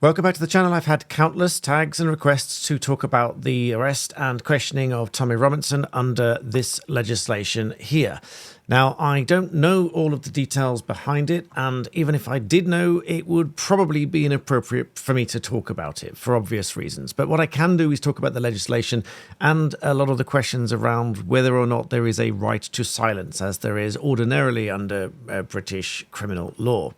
Welcome back to the channel. I've had countless tags and requests to talk about the arrest and questioning of Tommy Robinson under this legislation here. Now, I don't know all of the details behind it, and even if I did know, it would probably be inappropriate for me to talk about it for obvious reasons. But what I can do is talk about the legislation and a lot of the questions around whether or not there is a right to silence, as there is ordinarily under British criminal law.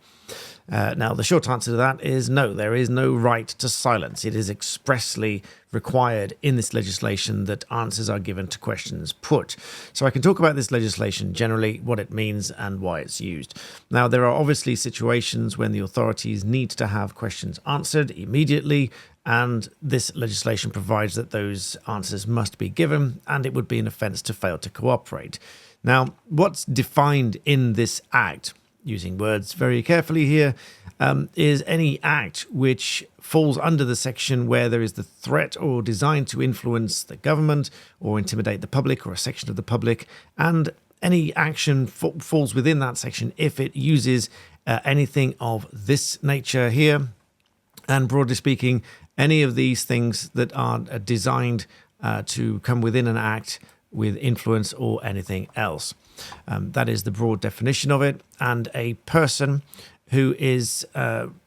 Now, the short answer to that is no, there is no right to silence. It is expressly required in this legislation that answers are given to questions put. So I can talk about this legislation generally, what it means and why it's used. Now, there are obviously situations when the authorities need to have questions answered immediately, and this legislation provides that those answers must be given, and it would be an offence to fail to cooperate. Now, what's defined in this Act, using words very carefully here, is any act which falls under the section where there is the threat or designed to influence the government or intimidate the public or a section of the public, and any action falls within that section if it uses anything of this nature here, and broadly speaking, any of these things that are designed to come within an act with influence or anything else. That is the broad definition of it, and a person who is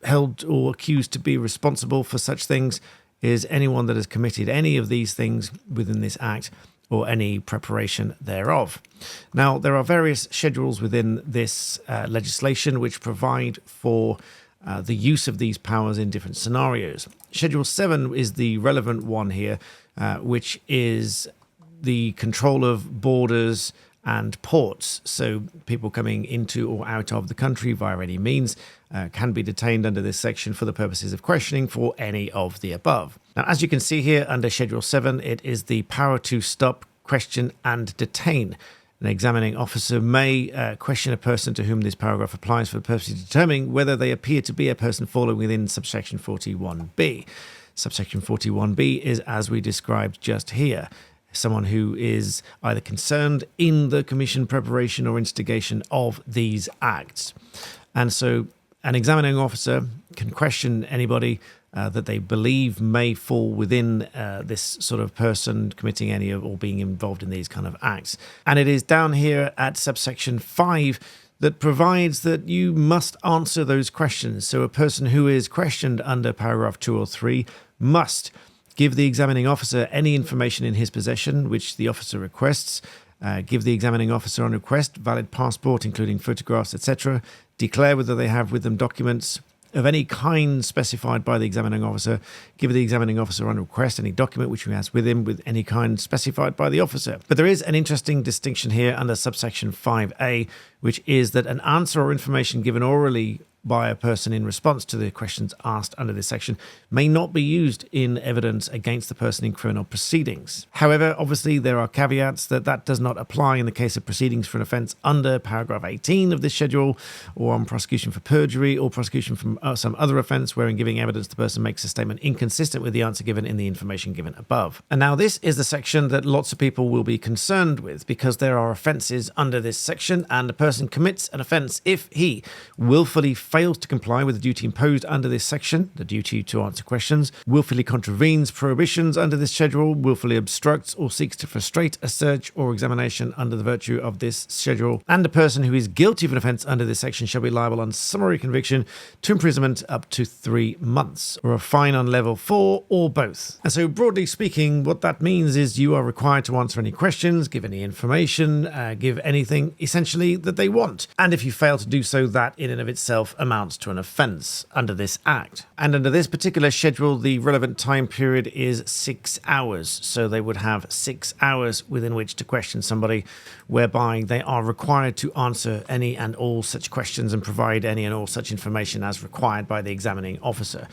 held or accused to be responsible for such things is anyone that has committed any of these things within this Act or any preparation thereof. Now, there are various schedules within this legislation which provide for the use of these powers in different scenarios. Schedule 7 is the relevant one here, which is the control of borders and ports. So people coming into or out of the country via any means can be detained under this section for the purposes of questioning for any of the above. Now, as you can see here under Schedule 7, it is the power to stop, question and detain. An examining officer may question a person to whom this paragraph applies for the purpose of determining whether they appear to be a person falling within subsection 41B. Subsection 41B is as we described just here. Someone who is either concerned in the commission, preparation or instigation of these acts. And so an examining officer can question anybody that they believe may fall within this sort of person committing any of or being involved in these kind of acts. And it is down here at subsection 5 that provides that you must answer those questions. So a person who is questioned under paragraph 2 or 3 must give the examining officer any information in his possession which the officer requests, give the examining officer on request valid passport, including photographs, etc., declare whether they have with them documents of any kind specified by the examining officer, give the examining officer on request any document which he has with him with any kind specified by the officer. But there is an interesting distinction here under subsection 5A, which is that an answer or information given orally by a person in response to the questions asked under this section may not be used in evidence against the person in criminal proceedings. However, obviously there are caveats that does not apply in the case of proceedings for an offence under paragraph 18 of this schedule, or on prosecution for perjury or prosecution from some other offence wherein giving evidence the person makes a statement inconsistent with the answer given in the information given above. And now this is the section that lots of people will be concerned with, because there are offences under this section, and a person commits an offence if he willfully fails to comply with the duty imposed under this section, the duty to answer questions, willfully contravenes prohibitions under this schedule, willfully obstructs or seeks to frustrate a search or examination under the virtue of this schedule, and a person who is guilty of an offence under this section shall be liable on summary conviction to imprisonment up to 3 months, or a fine on level 4, or both. And so broadly speaking, what that means is you are required to answer any questions, give any information, give anything essentially that they want. And if you fail to do so, that in and of itself amounts to an offence under this Act. And under this particular schedule, the relevant time period is 6 hours. So they would have 6 hours within which to question somebody, whereby they are required to answer any and all such questions and provide any and all such information as required by the examining officer.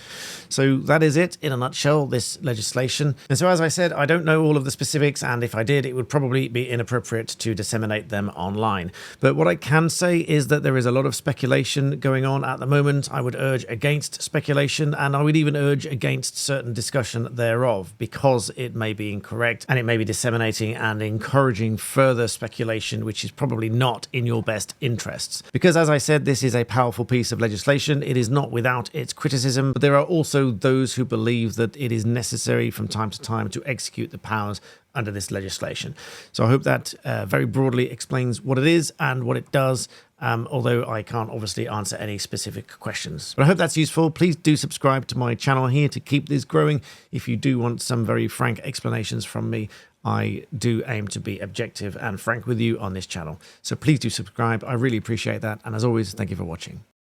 So that is it in a nutshell, this legislation. And so, as I said, I don't know all of the specifics, and if I did, it would probably be inappropriate to disseminate them online. But what I can say is that there is a lot of speculation going on at the moment, I would urge against speculation, and I would even urge against certain discussion thereof, because it may be incorrect and it may be disseminating and encouraging further speculation, which is probably not in your best interests. Because, as I said, this is a powerful piece of legislation. It is not without its criticism, but there are also those who believe that it is necessary from time to time to execute the powers under this legislation. So I hope that very broadly explains what it is and what it does, although I can't obviously answer any specific questions. But I hope that's useful. Please do subscribe to my channel here to keep this growing. If you do want some very frank explanations from me, I do aim to be objective and frank with you on this channel. So please do subscribe. I really appreciate that. And as always, thank you for watching.